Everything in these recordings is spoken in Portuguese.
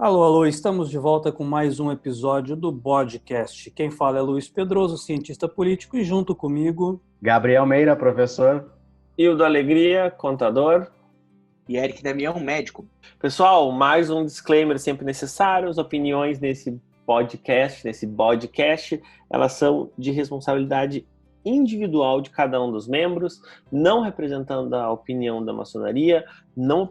Alô, alô, estamos de volta com mais um episódio do podcast. Quem fala é Luiz Pedroso, cientista político, e junto comigo... Gabriel Meira, professor. Hildo Alegria, contador. E Eric Damião, médico. Pessoal, mais um disclaimer sempre necessário. As opiniões nesse podcast, elas são de responsabilidade individual de cada um dos membros, não representando a opinião da maçonaria, não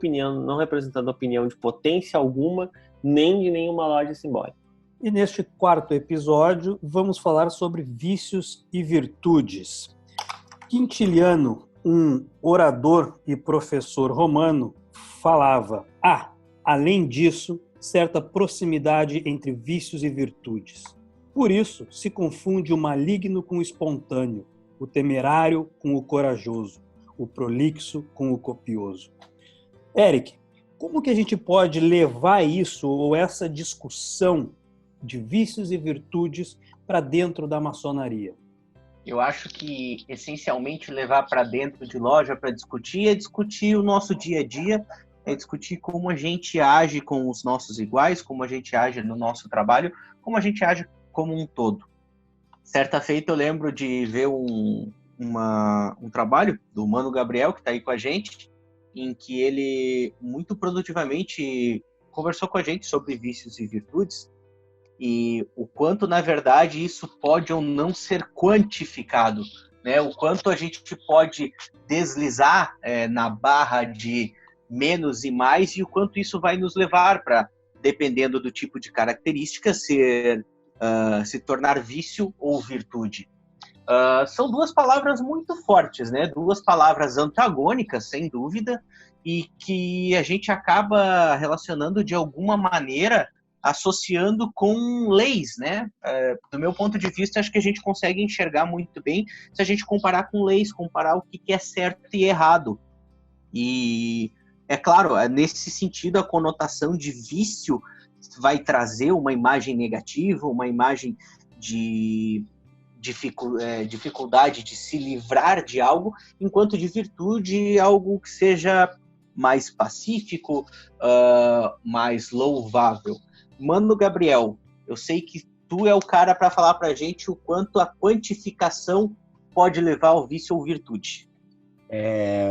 representando a opinião de potência alguma, nem de nenhuma loja simbólica. E neste quarto episódio, vamos falar sobre vícios e virtudes. Quintiliano, um orador e professor romano, falava: além disso, certa proximidade entre vícios e virtudes. Por isso, se confunde o maligno com o espontâneo, o temerário com o corajoso, o prolixo com o copioso. Eric, como que a gente pode levar isso ou essa discussão de vícios e virtudes para dentro da maçonaria? Eu acho que, essencialmente, levar para dentro de loja para discutir é discutir o nosso dia a dia, é discutir como a gente age com os nossos iguais, como a gente age no nosso trabalho, como a gente age como um todo. Certa feita eu lembro de ver um trabalho do Mano Gabriel, que está aí com a gente, em que ele muito produtivamente conversou com a gente sobre vícios e virtudes e o quanto, na verdade, isso pode ou não ser quantificado, né? O quanto a gente pode deslizar na barra de menos e mais e o quanto isso vai nos levar para, dependendo do tipo de característica, se tornar vício ou virtude. São duas palavras muito fortes, né? Duas palavras antagônicas, sem dúvida, e que a gente acaba relacionando de alguma maneira, associando com leis, né? Do meu ponto de vista, acho que a gente consegue enxergar muito bem se a gente comparar com leis, comparar o que é certo e errado. E, é claro, nesse sentido, a conotação de vício vai trazer uma imagem negativa, uma imagem de dificuldade de se livrar de algo, enquanto de virtude algo que seja mais pacífico, mais louvável. Mano Gabriel, eu sei que tu é o cara para falar para a gente o quanto a quantificação pode levar ao vício ou virtude.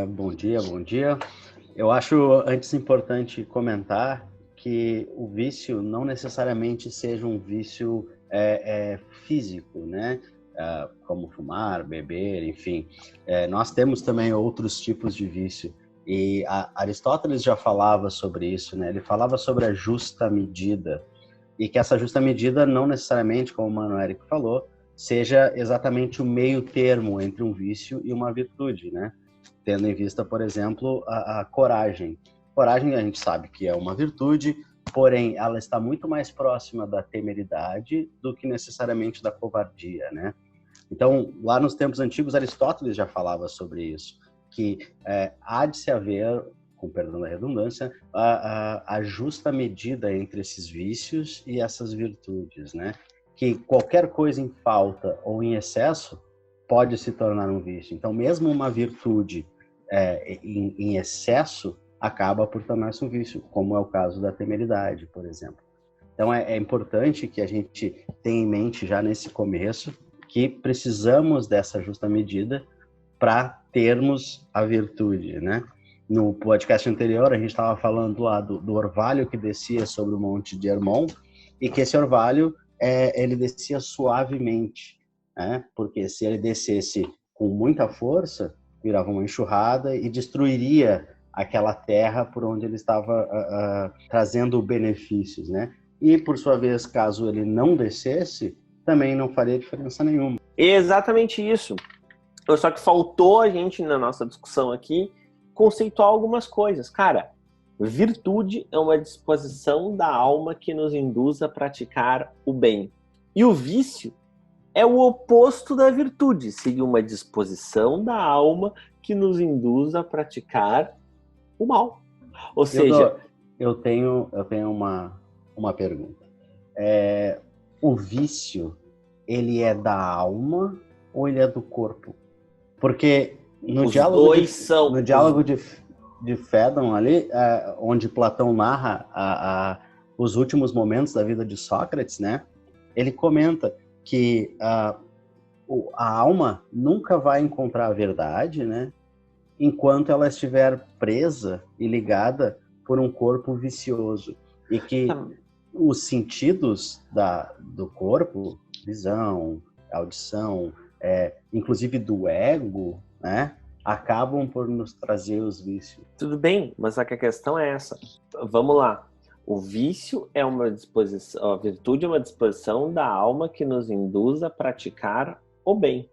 Bom dia. Eu acho antes importante comentar que o vício não necessariamente seja um vício físico, né? Como fumar, beber, enfim. Nós temos também outros tipos de vício. E Aristóteles já falava sobre isso, né? Ele falava sobre a justa medida. E que essa justa medida não necessariamente, como o Mano Eric falou, seja exatamente o meio termo entre um vício e uma virtude, né? Tendo em vista, por exemplo, a coragem. Coragem a gente sabe que é uma virtude, porém ela está muito mais próxima da temeridade do que necessariamente da covardia, né? Então, lá nos tempos antigos, Aristóteles já falava sobre isso, que há de se haver, com perdão da redundância, a justa medida entre esses vícios e essas virtudes, né? Que qualquer coisa em falta ou em excesso pode se tornar um vício. Então, mesmo uma virtude em excesso acaba por tornar-se um vício, como é o caso da temeridade, por exemplo. Então, é importante que a gente tenha em mente já nesse começo que precisamos dessa justa medida para termos a virtude, né? No podcast anterior, a gente estava falando lá do orvalho que descia sobre o Monte de Hermon e que esse orvalho, ele descia suavemente, né? Porque se ele descesse com muita força, virava uma enxurrada e destruiria aquela terra por onde ele estava trazendo benefícios, né? E, por sua vez, caso ele não descesse, também não faria diferença nenhuma. Exatamente isso. Só que faltou a gente, na nossa discussão aqui, conceituar algumas coisas. Cara, virtude é uma disposição da alma que nos induz a praticar o bem. E o vício é o oposto da virtude, seria uma disposição da alma que nos induz a praticar o mal. Ou seja... Eu tenho uma pergunta. O vício, ele é da alma ou ele é do corpo? Porque no diálogo de Fédon ali, onde Platão narra Os Últimos Momentos da Vida de Sócrates, né? Ele comenta que a alma nunca vai encontrar a verdade, né? Enquanto ela estiver presa e ligada por um corpo vicioso. E que os sentidos do corpo, visão, audição, inclusive do ego, né? Acabam por nos trazer os vícios. Tudo bem, mas só que a questão é essa. Vamos lá. O vício é uma disposição, a virtude é uma disposição da alma que nos induz a praticar o bem.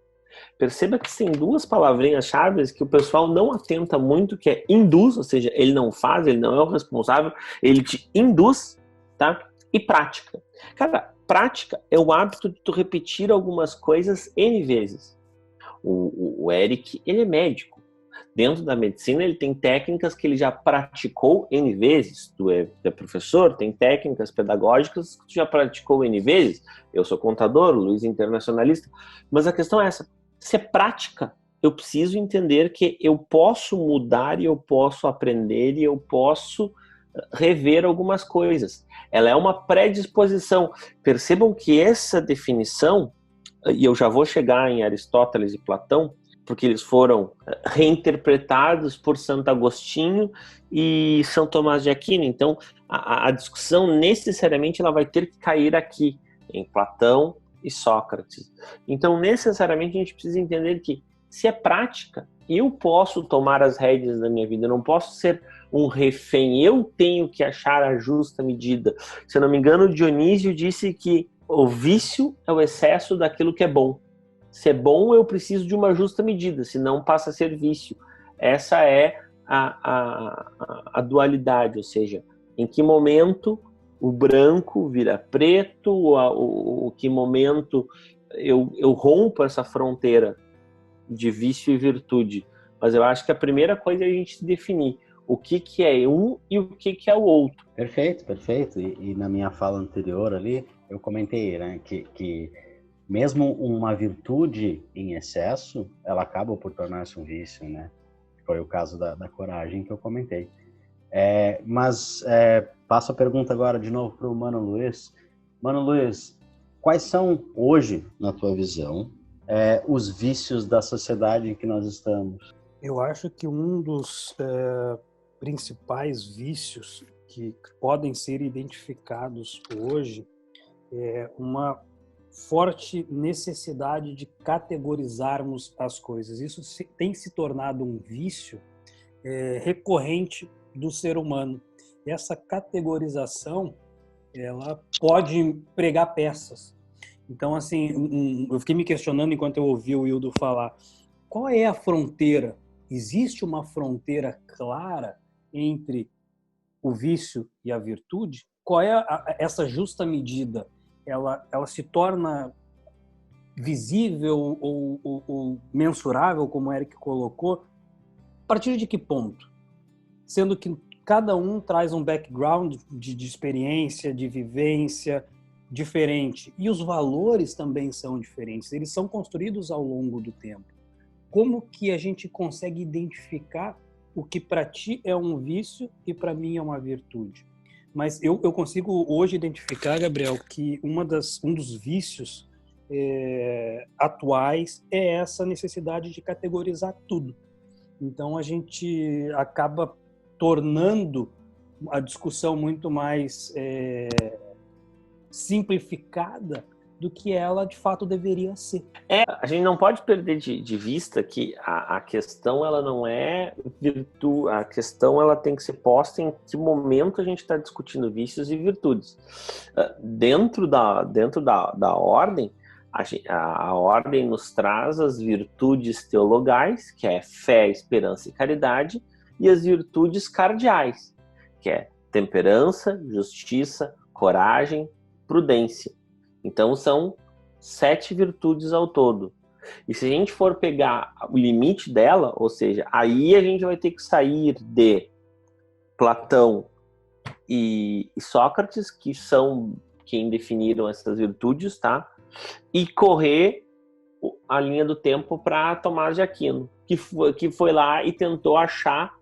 Perceba que tem duas palavrinhas-chave que o pessoal não atenta muito, que é induz, ou seja, ele não faz, ele não é o responsável, ele te induz, tá? E prática. Cara, prática é o hábito de tu repetir algumas coisas N vezes. O Eric, ele é médico. Dentro da medicina, ele tem técnicas que ele já praticou N vezes. Tu é professor, tem técnicas pedagógicas que tu já praticou N vezes. Eu sou contador, o Luiz é internacionalista. Mas a questão é essa. Se é prática, eu preciso entender que eu posso mudar e eu posso aprender e eu posso rever algumas coisas. Ela é uma predisposição. Percebam que essa definição, e eu já vou chegar em Aristóteles e Platão, porque eles foram reinterpretados por Santo Agostinho e São Tomás de Aquino. Então, a discussão necessariamente ela vai ter que cair aqui, em Platão e Sócrates. Então, necessariamente, a gente precisa entender que, se é prática, eu posso tomar as rédeas da minha vida, eu não posso ser um refém, eu tenho que achar a justa medida. Se eu não me engano, Dionísio disse que o vício é o excesso daquilo que é bom. Se é bom, eu preciso de uma justa medida, senão passa a ser vício. Essa é a dualidade, ou seja, em que momento o branco vira preto, o que momento eu rompo essa fronteira de vício e virtude. Mas eu acho que a primeira coisa é a gente definir o que é um e o que é o outro. Perfeito, perfeito. E na minha fala anterior ali, eu comentei, né, que mesmo uma virtude em excesso, ela acaba por tornar-se um vício, né? Foi o caso da coragem que eu comentei. Mas passo a pergunta agora de novo para o Mano Luiz. Mano Luiz, quais são hoje, na tua visão, os vícios da sociedade em que nós estamos? Eu acho que um dos principais vícios que podem ser identificados hoje é uma forte necessidade de categorizarmos as coisas. Isso tem se tornado um vício recorrente do ser humano. Essa categorização, ela pode pregar peças. Então, assim, eu fiquei me questionando enquanto eu ouvi o Hildo falar, qual é a fronteira? Existe uma fronteira clara entre o vício e a virtude? Qual é essa justa medida? Ela se torna visível ou mensurável, como o Eric colocou, a partir de que ponto? Sendo que cada um traz um background de experiência, de vivência diferente. E os valores também são diferentes. Eles são construídos ao longo do tempo. Como que a gente consegue identificar o que para ti é um vício e para mim é uma virtude? Mas eu consigo hoje identificar, Gabriel, que um dos vícios atuais é essa necessidade de categorizar tudo. Então a gente acaba tornando a discussão muito mais simplificada do que ela de fato deveria ser. A gente não pode perder de vista que a questão ela não é virtude, a questão ela tem que ser posta em que momento a gente está discutindo vícios e virtudes. Dentro da ordem, a ordem nos traz as virtudes teologais, que é fé, esperança e caridade, e as virtudes cardeais, que é temperança, justiça, coragem, prudência. Então são 7 virtudes ao todo. E se a gente for pegar o limite dela, ou seja, aí a gente vai ter que sair de Platão e Sócrates, que são quem definiram essas virtudes, tá? E correr a linha do tempo para Tomás de Aquino, que foi lá e tentou achar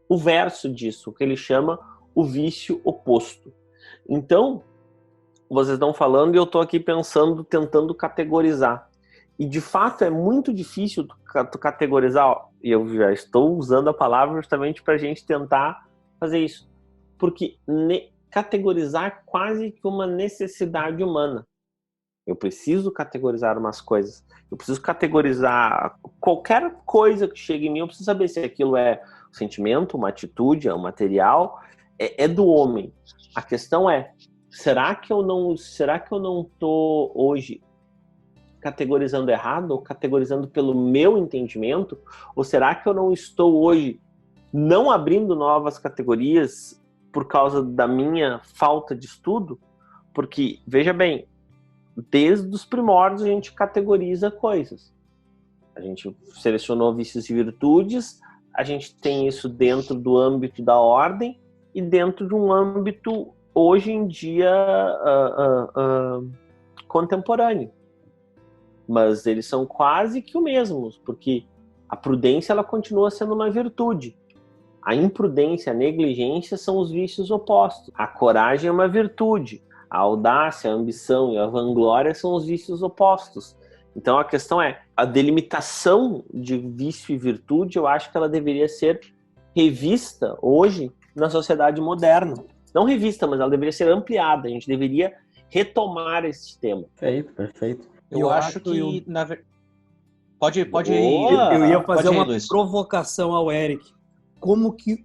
o verso disso, que ele chama o vício oposto. Então, vocês estão falando e eu estou aqui pensando, tentando categorizar. E, de fato, é muito difícil tu categorizar, e eu já estou usando a palavra justamente para a gente tentar fazer isso. Porque categorizar é quase que uma necessidade humana. Eu preciso categorizar umas coisas. Eu preciso categorizar qualquer coisa que chegue em mim. Eu preciso saber se aquilo é um sentimento, uma atitude, é um material. É do homem. A questão é, será que eu não estou hoje categorizando errado ou categorizando pelo meu entendimento? Ou será que eu não estou hoje não abrindo novas categorias por causa da minha falta de estudo? Porque, veja bem, desde os primórdios a gente categoriza coisas. A gente selecionou vícios e virtudes, a gente tem isso dentro do âmbito da ordem e dentro de um âmbito, hoje em dia, contemporâneo. Mas eles são quase que o mesmo, porque a prudência ela continua sendo uma virtude. A imprudência, a negligência são os vícios opostos. A coragem é uma virtude. A audácia, a ambição e a vanglória são os vícios opostos. Então a questão é, a delimitação de vício e virtude, eu acho que ela deveria ser revista hoje na sociedade moderna. Não revista, mas ela deveria ser ampliada. A gente deveria retomar esse tema. Perfeito. Eu acho que... Pode ir. Eu ia fazer uma Luiz. provocação ao Eric. Como que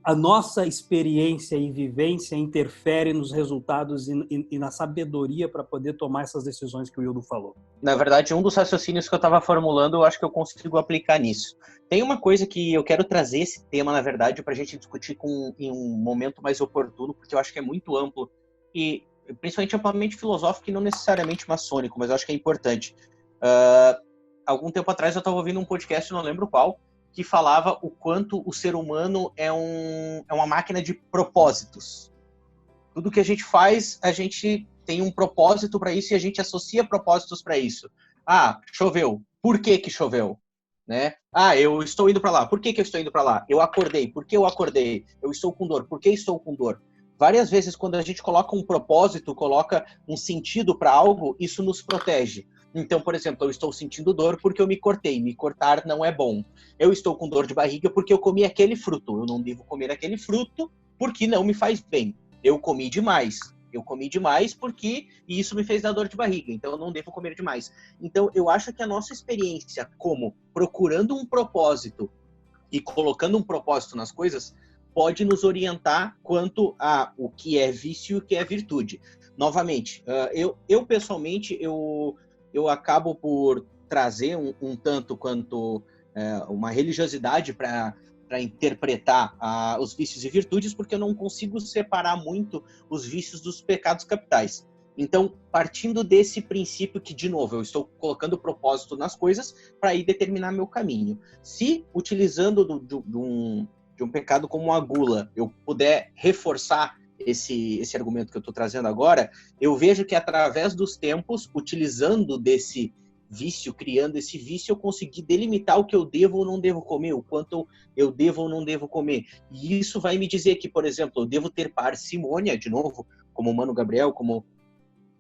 a nossa experiência e vivência interfere nos resultados e na sabedoria para poder tomar essas decisões que o Hildo falou? Na verdade, um dos raciocínios que eu estava formulando, eu acho que eu consigo aplicar nisso. Tem uma coisa que eu quero trazer esse tema, na verdade, para a gente discutir em um momento mais oportuno, porque eu acho que é muito amplo e principalmente amplamente filosófico e não necessariamente maçônico, mas eu acho que é importante. Algum tempo atrás eu estava ouvindo um podcast, não lembro qual, que falava o quanto o ser humano é uma máquina de propósitos. Tudo que a gente faz, a gente tem um propósito para isso e a gente associa propósitos para isso. Ah, choveu. Por que choveu? Né? Ah, eu estou indo para lá. Por que eu estou indo para lá? Eu acordei. Por que eu acordei? Eu estou com dor. Por que estou com dor? Várias vezes, quando a gente coloca um propósito, coloca um sentido para algo, isso nos protege. Então, por exemplo, eu estou sentindo dor porque eu me cortei. Me cortar não é bom. Eu estou com dor de barriga porque eu comi aquele fruto. Eu não devo comer aquele fruto porque não me faz bem. Eu comi demais. Eu comi demais porque isso me fez dar dor de barriga. Então, eu não devo comer demais. Então, eu acho que a nossa experiência como procurando um propósito e colocando um propósito nas coisas pode nos orientar quanto a o que é vício e o que é virtude. Novamente, eu pessoalmente, eu acabo por trazer um tanto quanto uma religiosidade para interpretar os vícios e virtudes, porque eu não consigo separar muito os vícios dos pecados capitais. Então, partindo desse princípio que, de novo, eu estou colocando propósito nas coisas para ir determinar meu caminho. Se, utilizando de um pecado como a gula, eu puder reforçar esse argumento que eu estou trazendo agora, eu vejo que através dos tempos, utilizando desse vício, criando esse vício, eu consegui delimitar o que eu devo ou não devo comer, o quanto eu devo ou não devo comer. E isso vai me dizer que, por exemplo, eu devo ter parcimônia, de novo, como o Mano Gabriel, como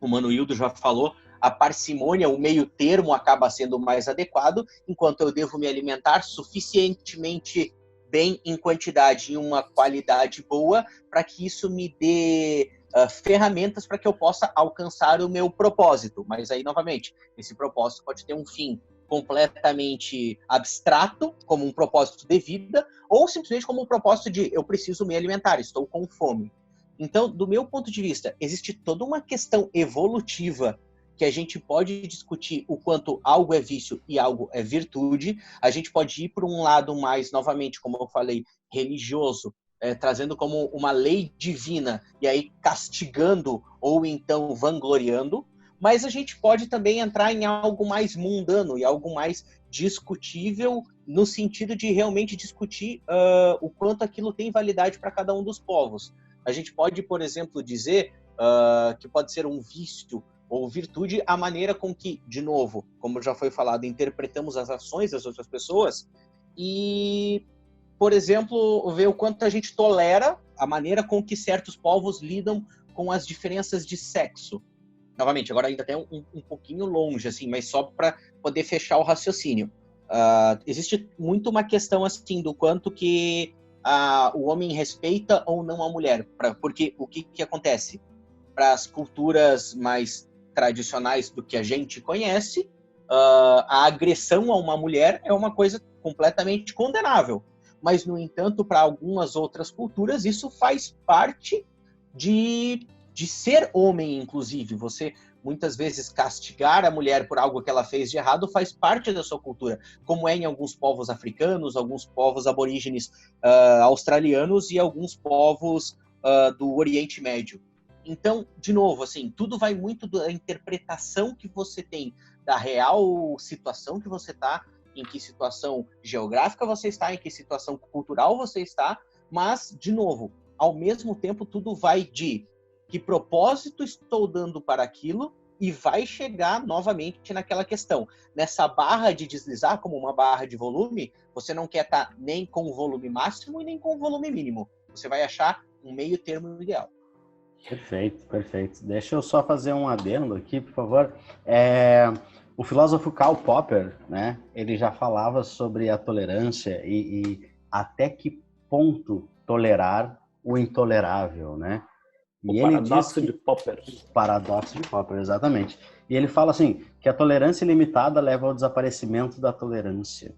o Mano Hildo já falou, a parcimônia, o meio termo acaba sendo mais adequado, enquanto eu devo me alimentar suficientemente bem em quantidade e uma qualidade boa para que isso me dê ferramentas para que eu possa alcançar o meu propósito. Mas aí, novamente, esse propósito pode ter um fim completamente abstrato, como um propósito de vida, ou simplesmente como um propósito de eu preciso me alimentar, estou com fome. Então, do meu ponto de vista, existe toda uma questão evolutiva que a gente pode discutir o quanto algo é vício e algo é virtude. A gente pode ir por um lado mais, novamente, como eu falei, religioso, trazendo como uma lei divina e aí castigando ou então vangloriando. Mas a gente pode também entrar em algo mais mundano e algo mais discutível no sentido de realmente discutir o quanto aquilo tem validade para cada um dos povos. A gente pode, por exemplo, dizer que pode ser um vício ou virtude a maneira com que, de novo, como já foi falado, interpretamos as ações das outras pessoas e, por exemplo, ver o quanto a gente tolera a maneira com que certos povos lidam com as diferenças de sexo. Novamente, agora ainda até um pouquinho longe, assim, mas só para poder fechar o raciocínio. Existe muito uma questão assim do quanto que o homem respeita ou não a mulher. Porque o que acontece? Para as culturas mais tradicionais do que a gente conhece, a agressão a uma mulher é uma coisa completamente condenável. Mas, no entanto, para algumas outras culturas, isso faz parte de ser homem, inclusive. Você, muitas vezes, castigar a mulher por algo que ela fez de errado faz parte da sua cultura, como é em alguns povos africanos, alguns povos aborígenes australianos e alguns povos do Oriente Médio. Então, de novo, assim, tudo vai muito da interpretação que você tem da real situação que você está, em que situação geográfica você está, em que situação cultural você está, mas, de novo, ao mesmo tempo, tudo vai de que propósito estou dando para aquilo e vai chegar novamente naquela questão. Nessa barra de deslizar, como uma barra de volume, você não quer estar nem com o volume máximo e nem com o volume mínimo. Você vai achar um meio termo ideal. Perfeito, perfeito. Deixa eu só fazer um adendo aqui, por favor. O filósofo Karl Popper, né, ele já falava sobre a tolerância e até que ponto tolerar o intolerável, né? E ele paradoxo de Popper. Paradoxo de Popper, exatamente. E ele fala assim, que a tolerância ilimitada leva ao desaparecimento da tolerância.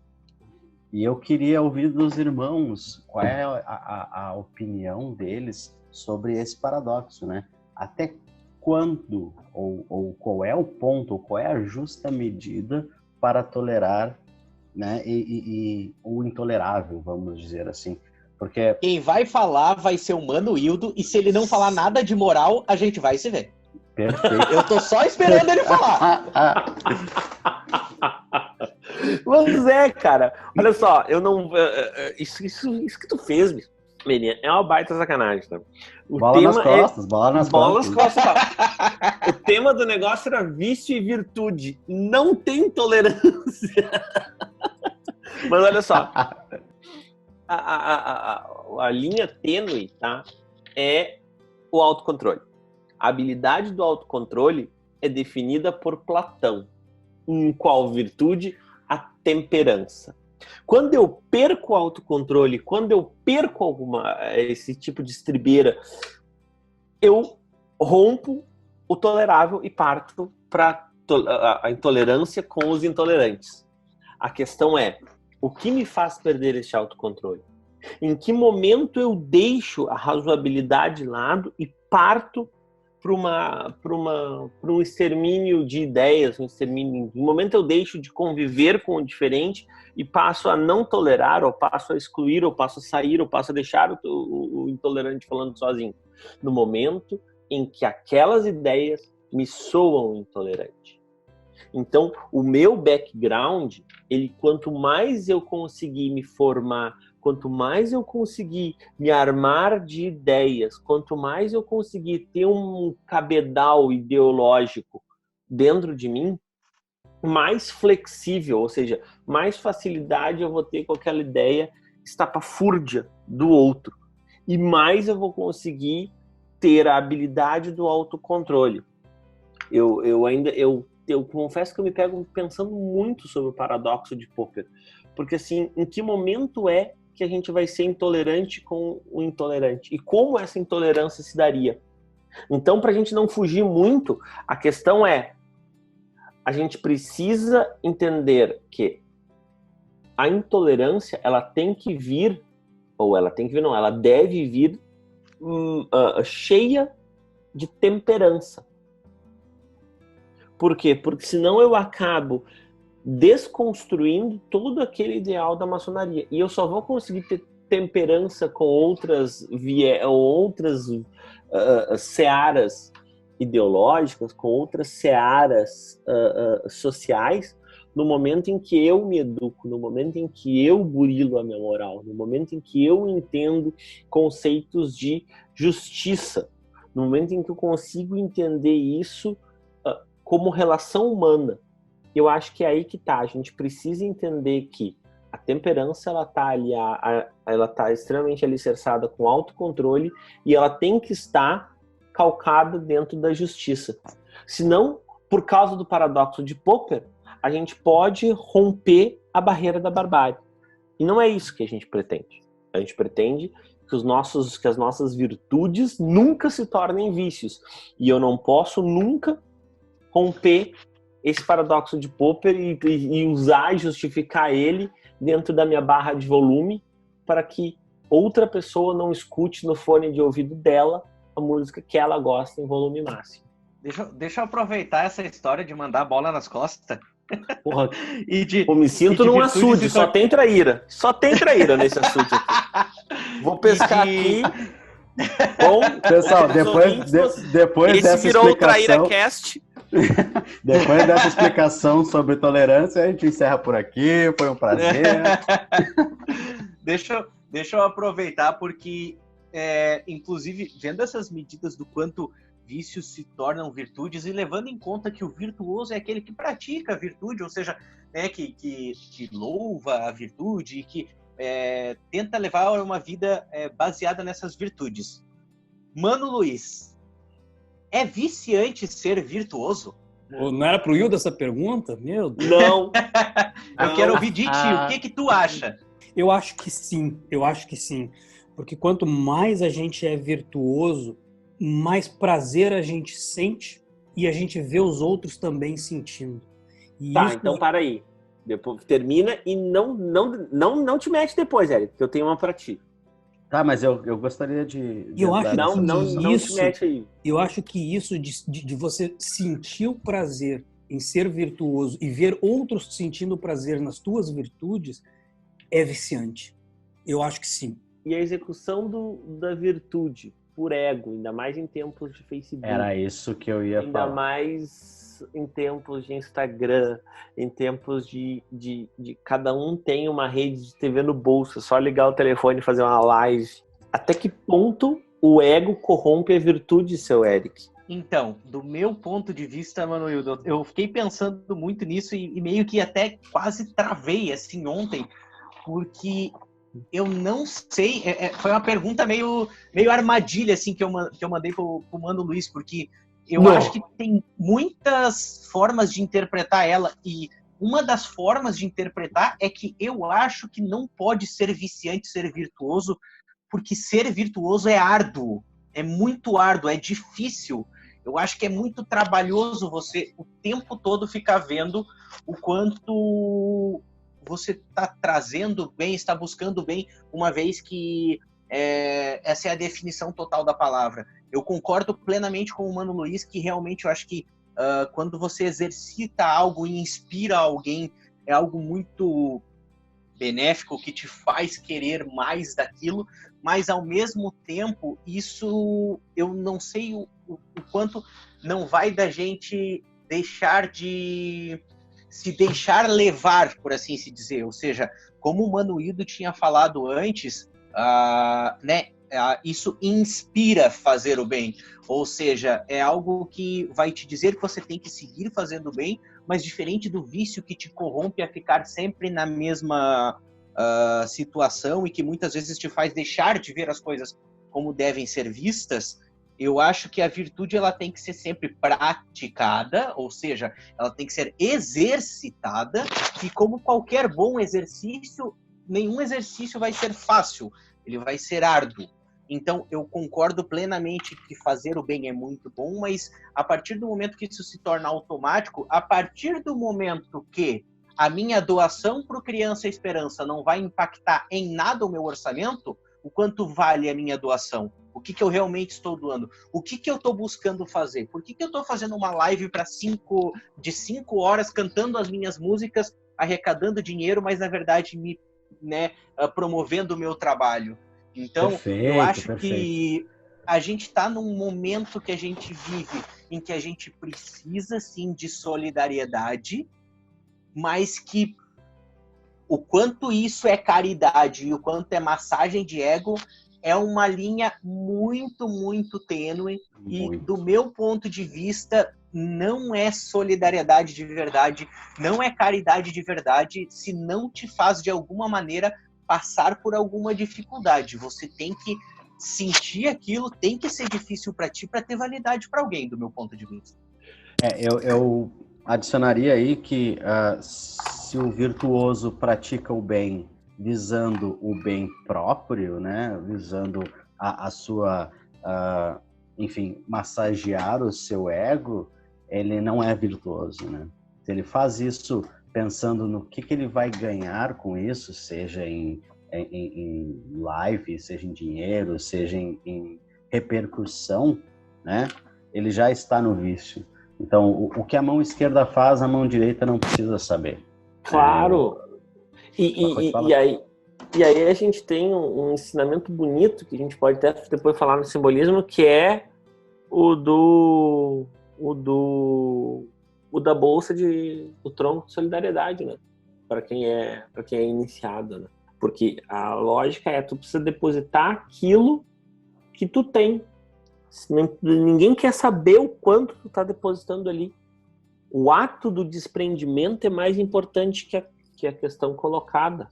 E eu queria ouvir dos irmãos qual é a opinião deles sobre esse paradoxo, né? Até quando, ou qual é o ponto, ou qual é a justa medida para tolerar, né, o intolerável, vamos dizer assim. Porque quem vai falar vai ser o Mano Hildo, e se ele não falar nada de moral, a gente vai se ver. Perfeito. Eu tô só esperando ele falar. Mas cara, olha só, eu não... Isso que tu fez, Merinha, é uma baita sacanagem, tá? Bola nas costas, bola nas costas. O tema do negócio era vício e virtude. Não tem tolerância. Mas olha só, a linha tênue, tá? É o autocontrole. A habilidade do autocontrole é definida por Platão. Em qual virtude? A temperança. Quando eu perco o autocontrole, quando eu perco esse tipo de estribeira, eu rompo o tolerável e parto para a intolerância com os intolerantes. A questão é, o que me faz perder esse autocontrole? Em que momento eu deixo a razoabilidade de lado e parto para um extermínio de ideias, no momento eu deixo de conviver com o diferente e passo a não tolerar, ou passo a excluir, ou passo a sair, ou passo a deixar o intolerante falando sozinho. No momento em que aquelas ideias me soam intolerante. Então, o meu background, quanto mais eu conseguir me formar, quanto mais eu conseguir me armar de ideias, quanto mais eu conseguir ter um cabedal ideológico dentro de mim, mais flexível, ou seja, mais facilidade eu vou ter com aquela ideia estapafúrdia do outro. E mais eu vou conseguir ter a habilidade do autocontrole. Eu confesso que eu me pego pensando muito sobre o paradoxo de Popper. Porque, assim, em que momento é que a gente vai ser intolerante com o intolerante? E como essa intolerância se daria? Então, para a gente não fugir muito, a questão é, a gente precisa entender que a intolerância, ela tem que vir, ela deve vir cheia de temperança. Por quê? Porque senão eu acabo desconstruindo todo aquele ideal da maçonaria. E eu só vou conseguir ter temperança com outras searas ideológicas, com outras searas sociais, no momento em que eu me educo, no momento em que eu burilo a minha moral, no momento em que eu entendo conceitos de justiça, no momento em que eu consigo entender isso como relação humana. Eu acho que é aí que tá. A gente precisa entender que a temperança, ela tá ali, ela tá extremamente alicerçada com autocontrole, e ela tem que estar calcada dentro da justiça. Senão, por causa do paradoxo de Popper, a gente pode romper a barreira da barbárie. E não é isso que a gente pretende. A gente pretende que as nossas virtudes nunca se tornem vícios. E eu não posso nunca romper esse paradoxo de Popper e usar e justificar ele dentro da minha barra de volume para que outra pessoa não escute no fone de ouvido dela a música que ela gosta em volume máximo. Deixa eu aproveitar essa história de mandar a bola nas costas. Porra, eu me sinto num açude, só tem traíra. Só tem traíra nesse açude aqui. Vou pescar aqui. Bom, pessoal, depois dessa virou explicação... o Traíra Cast. Depois dessa explicação sobre tolerância, a gente encerra por aqui. Foi um prazer. Deixa eu aproveitar, porque, inclusive, vendo essas medidas do quanto vícios se tornam virtudes e levando em conta que o virtuoso é aquele que pratica a virtude, ou seja, né, que louva a virtude e que tenta levar uma vida baseada nessas virtudes. Mano Luiz, é viciante ser virtuoso? Não era pro Hildo essa pergunta? Meu Deus. Não. Eu quero ouvir de ti. O que tu acha? Eu acho que sim. Porque quanto mais a gente é virtuoso, mais prazer a gente sente e a gente vê os outros também sentindo. E tá, isso... então para aí. Depois termina e não te mete depois, Eric, que eu tenho uma para ti. Tá, mas eu gostaria de eu acho não isso, te mete aí. Eu acho que isso de você sentir o prazer em ser virtuoso e ver outros sentindo prazer nas tuas virtudes é viciante. Eu acho que sim. E a execução da virtude por ego, ainda mais em tempos de Facebook. Era isso que eu ia falar. Ainda mais em tempos de Instagram, em tempos de cada um tem uma rede de TV no bolso, é só ligar o telefone e fazer uma live. Até que ponto o ego corrompe a virtude, seu Eric? Então, do meu ponto de vista, mano, eu fiquei pensando muito nisso e meio que até quase travei, assim, ontem, porque eu não sei, foi uma pergunta meio armadilha, assim, que eu mandei pro Mano Luiz, porque eu acho que tem muitas formas de interpretar ela, e uma das formas de interpretar é que eu acho que não pode ser viciante ser virtuoso, porque ser virtuoso é árduo, é muito árduo, é difícil. Eu acho que é muito trabalhoso você o tempo todo ficar vendo o quanto você está trazendo bem, está buscando bem, uma vez que essa é a definição total da palavra. Eu concordo plenamente com o Mano Luiz, que realmente eu acho que quando você exercita algo e inspira alguém, é algo muito benéfico, que te faz querer mais daquilo, mas ao mesmo tempo, isso eu não sei o quanto não vai da gente deixar de se deixar levar, por assim se dizer. Ou seja, como o Manuído tinha falado antes, isso inspira fazer o bem. Ou seja, é algo que vai te dizer que você tem que seguir fazendo bem, mas diferente do vício que te corrompe a ficar sempre na mesma situação e que muitas vezes te faz deixar de ver as coisas como devem ser vistas. Eu acho que a virtude ela tem que ser sempre praticada, ou seja, ela tem que ser exercitada, e como qualquer bom exercício, nenhum exercício vai ser fácil, ele vai ser árduo. Então, eu concordo plenamente que fazer o bem é muito bom, mas a partir do momento que isso se torna automático, a partir do momento que a minha doação para o Criança Esperança não vai impactar em nada o meu orçamento, o quanto vale a minha doação? O que eu realmente estou doando? O que eu estou buscando fazer? Por que eu estou fazendo uma live de 5 horas cantando as minhas músicas, arrecadando dinheiro, mas na verdade promovendo o meu trabalho? Então, eu acho que a gente está num momento que a gente vive em que a gente precisa sim de solidariedade, mas que o quanto isso é caridade e o quanto é massagem de ego é uma linha muito, muito tênue. E, do meu ponto de vista, não é solidariedade de verdade, não é caridade de verdade se não te faz, de alguma maneira, passar por alguma dificuldade. Você tem que sentir aquilo tem que ser difícil para ti para ter validade para alguém, do meu ponto de vista. Eu adicionaria aí que se o virtuoso pratica o bem visando o bem próprio, né, visando a sua, enfim, massagear o seu ego, ele não é virtuoso, né? Se ele faz isso pensando no que ele vai ganhar com isso, seja em live, seja em dinheiro, seja em repercussão, né? Ele já está no vício. Então, o que a mão esquerda faz, a mão direita não precisa saber. Claro! E aí a gente tem um ensinamento bonito, que a gente pode até depois falar no simbolismo, que é o da bolsa do tronco de solidariedade, né? Para quem é iniciado, né? Porque a lógica é, tu precisa depositar aquilo que tu tem. Ninguém quer saber o quanto tu tá depositando ali. O ato do desprendimento é mais importante que a questão colocada.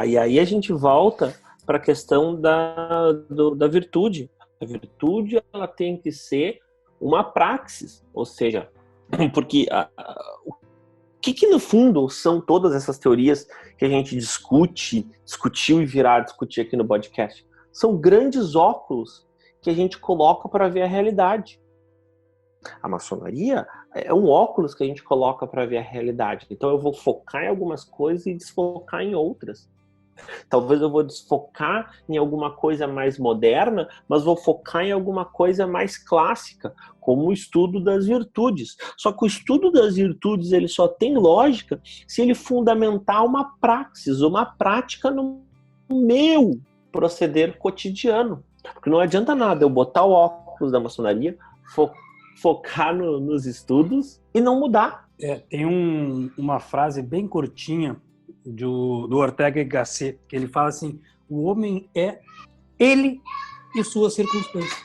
E aí a gente volta para a questão da virtude. A virtude, ela tem que ser uma praxis, ou seja, porque o que no fundo são todas essas teorias que a gente discutiu e virá a discutir aqui no podcast? São grandes óculos que a gente coloca para ver a realidade. A maçonaria é um óculos que a gente coloca para ver a realidade. Então eu vou focar em algumas coisas e desfocar em outras. Talvez eu vou desfocar em alguma coisa mais moderna, mas vou focar em alguma coisa mais clássica, como o estudo das virtudes. Só que o estudo das virtudes ele só tem lógica se ele fundamentar uma praxis, uma prática no meu proceder cotidiano. Porque não adianta nada eu botar o óculos da maçonaria, focar nos estudos e não mudar. Tem uma frase bem curtinha do Ortega y Gasset, que ele fala assim: o homem é ele e suas circunstâncias.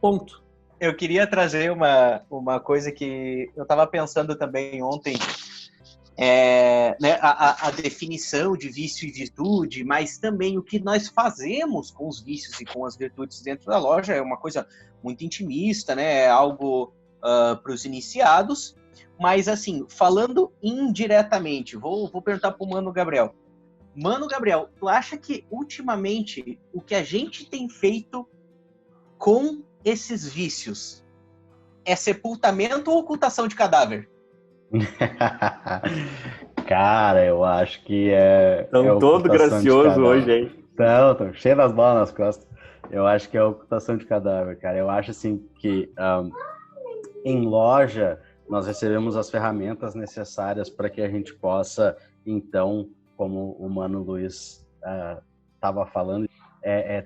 Ponto. Eu queria trazer uma coisa que eu estava pensando também ontem, né, a definição de vício e virtude, mas também o que nós fazemos com os vícios e com as virtudes dentro da loja é uma coisa muito intimista, né, é algo para os iniciados. Mas, assim, falando indiretamente, vou perguntar para o Mano Gabriel. Mano Gabriel, tu acha que, ultimamente, o que a gente tem feito com esses vícios é sepultamento ou ocultação de cadáver? Cara, eu acho que Estão todo gracioso hoje, hein? Estão cheio das bolas nas costas. Eu acho que é ocultação de cadáver, cara. Eu acho, assim, que em loja nós recebemos as ferramentas necessárias para que a gente possa, então, como o Mano Luiz estava falando,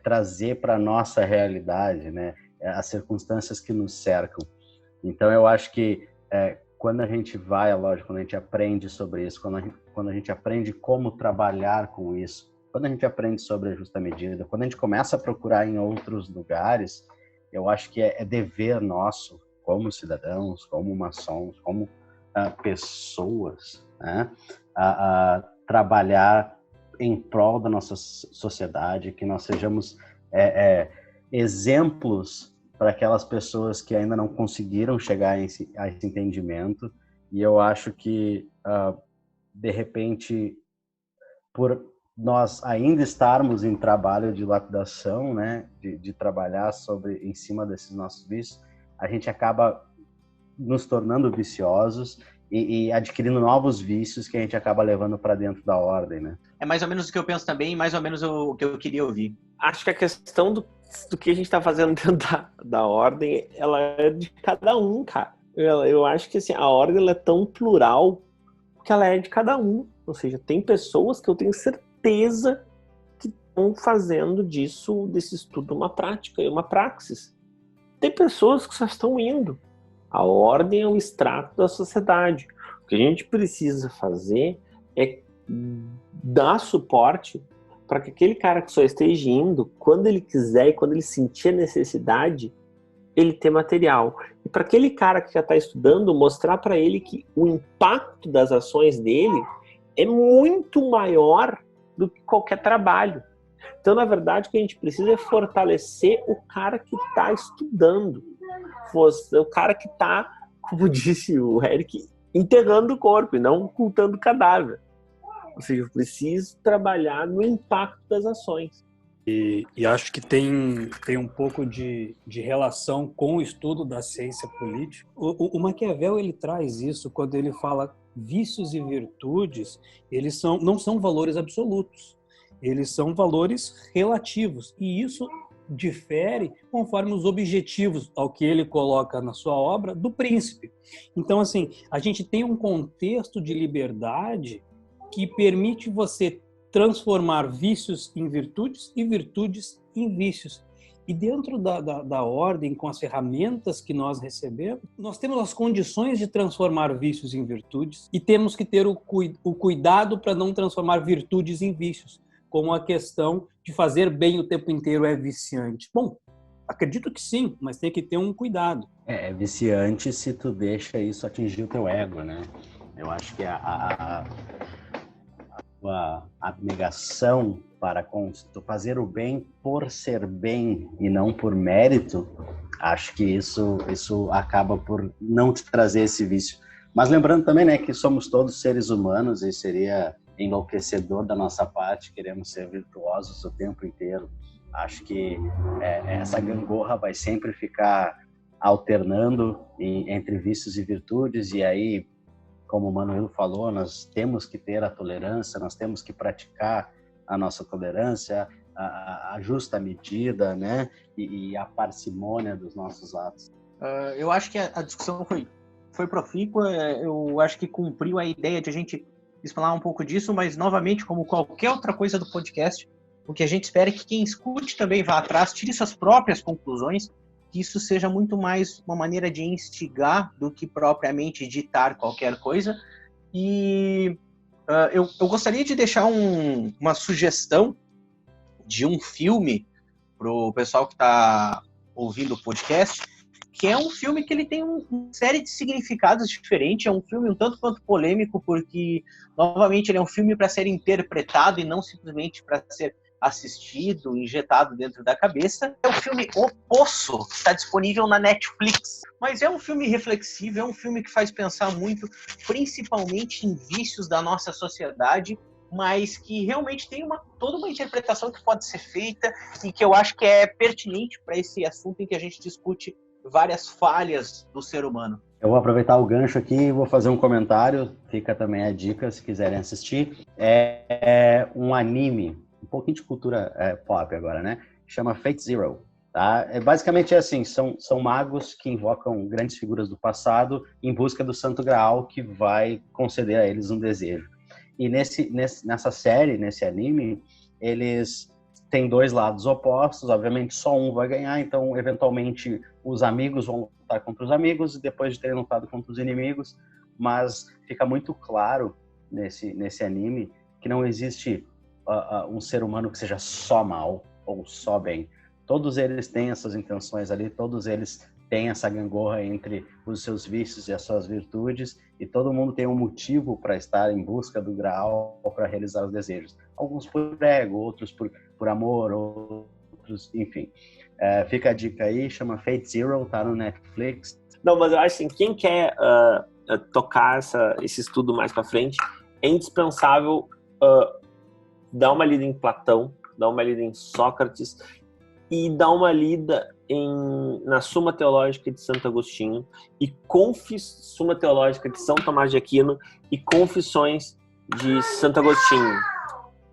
trazer para a nossa realidade, né, as circunstâncias que nos cercam. Então, eu acho que quando a gente vai à loja, quando a gente aprende sobre isso, quando a gente aprende como trabalhar com isso, quando a gente aprende sobre a justa medida, quando a gente começa a procurar em outros lugares, eu acho que é dever nosso, como cidadãos, como maçons, como pessoas, né? Trabalhar em prol da nossa sociedade, que nós sejamos exemplos para aquelas pessoas que ainda não conseguiram chegar a esse entendimento. E eu acho que, de repente, por nós ainda estarmos em trabalho de lapidação, né, de trabalhar em cima desses nossos vícios, a gente acaba nos tornando viciosos e adquirindo novos vícios que a gente acaba levando para dentro da ordem, né? É mais ou menos o que eu penso também, mais ou menos o que eu queria ouvir. Acho que a questão do que a gente está fazendo dentro da ordem, ela é de cada um, cara. Eu acho que assim, a ordem ela é tão plural que ela é de cada um. Ou seja, tem pessoas que eu tenho certeza que estão fazendo desse estudo uma prática, uma praxis. Tem pessoas que só estão indo. A ordem é o extrato da sociedade. O que a gente precisa fazer é dar suporte para que aquele cara que só esteja indo, quando ele quiser e quando ele sentir a necessidade, ele ter material. E para aquele cara que já está estudando, mostrar para ele que o impacto das ações dele é muito maior do que qualquer trabalho. Então, na verdade, o que a gente precisa é fortalecer o cara que está estudando, o cara que está, como disse o Eric, enterrando o corpo e não ocultando o cadáver. Ou seja, eu preciso trabalhar no impacto das ações. E acho que tem um pouco de relação com o estudo da ciência política. O Maquiavel, ele traz isso quando ele fala vícios e virtudes, eles não são valores absolutos, eles são valores relativos. E isso difere conforme os objetivos ao que ele coloca na sua obra do príncipe. Então, assim, a gente tem um contexto de liberdade que permite você transformar vícios em virtudes e virtudes em vícios. E dentro da ordem, com as ferramentas que nós recebemos, nós temos as condições de transformar vícios em virtudes e temos que ter o cuidado para não transformar virtudes em vícios, como a questão de fazer bem o tempo inteiro é viciante. Bom, acredito que sim, mas tem que ter um cuidado. É viciante se tu deixa isso atingir o teu ego, né? Eu acho que a abnegação para fazer o bem por ser bem e não por mérito, acho que isso acaba por não te trazer esse vício. Mas lembrando também, né, que somos todos seres humanos e seria enlouquecedor da nossa parte, queremos ser virtuosos o tempo inteiro. Acho que essa gangorra vai sempre ficar alternando entre vícios e virtudes, e aí, como o Manuel falou, nós temos que ter a tolerância, nós temos que praticar a nossa tolerância, a justa medida, né? E a parcimônia dos nossos atos. Eu acho que a discussão foi profícua, eu acho que cumpriu a ideia de a gente explanar um pouco disso, mas, novamente, como qualquer outra coisa do podcast, o que a gente espera é que quem escute também vá atrás, tire suas próprias conclusões, que isso seja muito mais uma maneira de instigar do que propriamente ditar qualquer coisa. E eu gostaria de deixar uma sugestão de um filme para o pessoal que está ouvindo o podcast, que é um filme que ele tem uma série de significados diferentes, é um filme um tanto quanto polêmico, porque, novamente, ele é um filme para ser interpretado e não simplesmente para ser assistido, injetado dentro da cabeça. É o filme O Poço, que está disponível na Netflix. Mas é um filme reflexivo, é um filme que faz pensar muito, principalmente em vícios da nossa sociedade, mas que realmente tem toda uma interpretação que pode ser feita e que eu acho que é pertinente para esse assunto em que a gente discute várias falhas do ser humano. Eu vou aproveitar o gancho aqui e vou fazer um comentário, fica também a dica se quiserem assistir. É um anime, um pouquinho de cultura pop agora, né? Chama Fate Zero. Tá? Basicamente é assim, são magos que invocam grandes figuras do passado em busca do Santo Graal que vai conceder a eles um desejo. E nessa série, nesse anime, eles têm dois lados opostos, obviamente só um vai ganhar, então eventualmente os amigos vão lutar contra os amigos e depois de terem lutado contra os inimigos, mas fica muito claro nesse anime que não existe um ser humano que seja só mal ou só bem. Todos eles têm essas intenções ali, todos eles têm essa gangorra entre os seus vícios e as suas virtudes, e todo mundo tem um motivo para estar em busca do Graal ou para realizar os desejos. Alguns por ego, outros por amor, outros, enfim. Fica a dica aí, chama Fate Zero, tá no Netflix. Não, mas eu acho assim, quem quer tocar esse estudo mais para frente, é indispensável dar uma lida em Platão, dar uma lida em Sócrates e dar uma lida na Suma Teológica de Santo Agostinho e Suma Teológica de São Tomás de Aquino e Confissões de Santo Agostinho.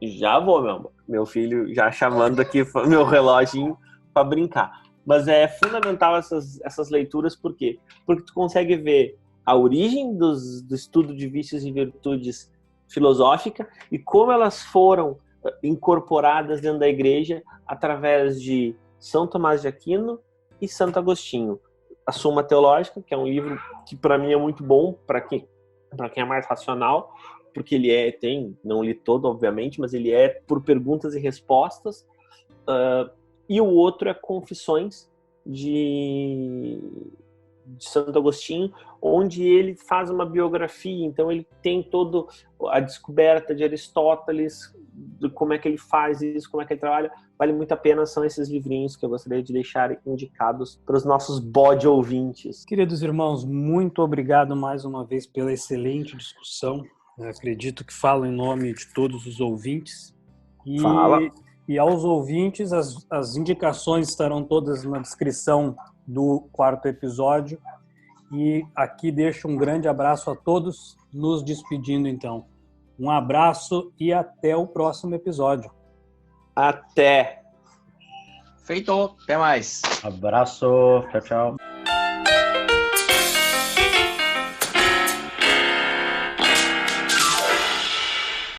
Já vou, meu filho já chamando aqui meu reloginho para brincar. Mas é fundamental essas leituras, por quê? Porque tu consegue ver a origem do estudo de vícios e virtudes filosófica e como elas foram incorporadas dentro da igreja através de São Tomás de Aquino e Santo Agostinho. A Suma Teológica, que é um livro que para mim é muito bom, para quem é mais racional, porque ele não li todo, obviamente, mas ele é por perguntas e respostas. E o outro é Confissões de de Santo Agostinho, onde ele faz uma biografia, então ele tem toda a descoberta de Aristóteles, de como é que ele faz isso, como é que ele trabalha. Vale muito a pena, são esses livrinhos que eu gostaria de deixar indicados para os nossos bode ouvintes. Queridos irmãos, muito obrigado mais uma vez pela excelente discussão. Eu acredito que falo em nome de todos os ouvintes. Fala. E aos ouvintes, as indicações estarão todas na descrição do 4º episódio. E aqui deixo um grande abraço a todos, nos despedindo então. Um abraço e até o próximo episódio. Até! Feito, até mais. Abraço, tchau, tchau.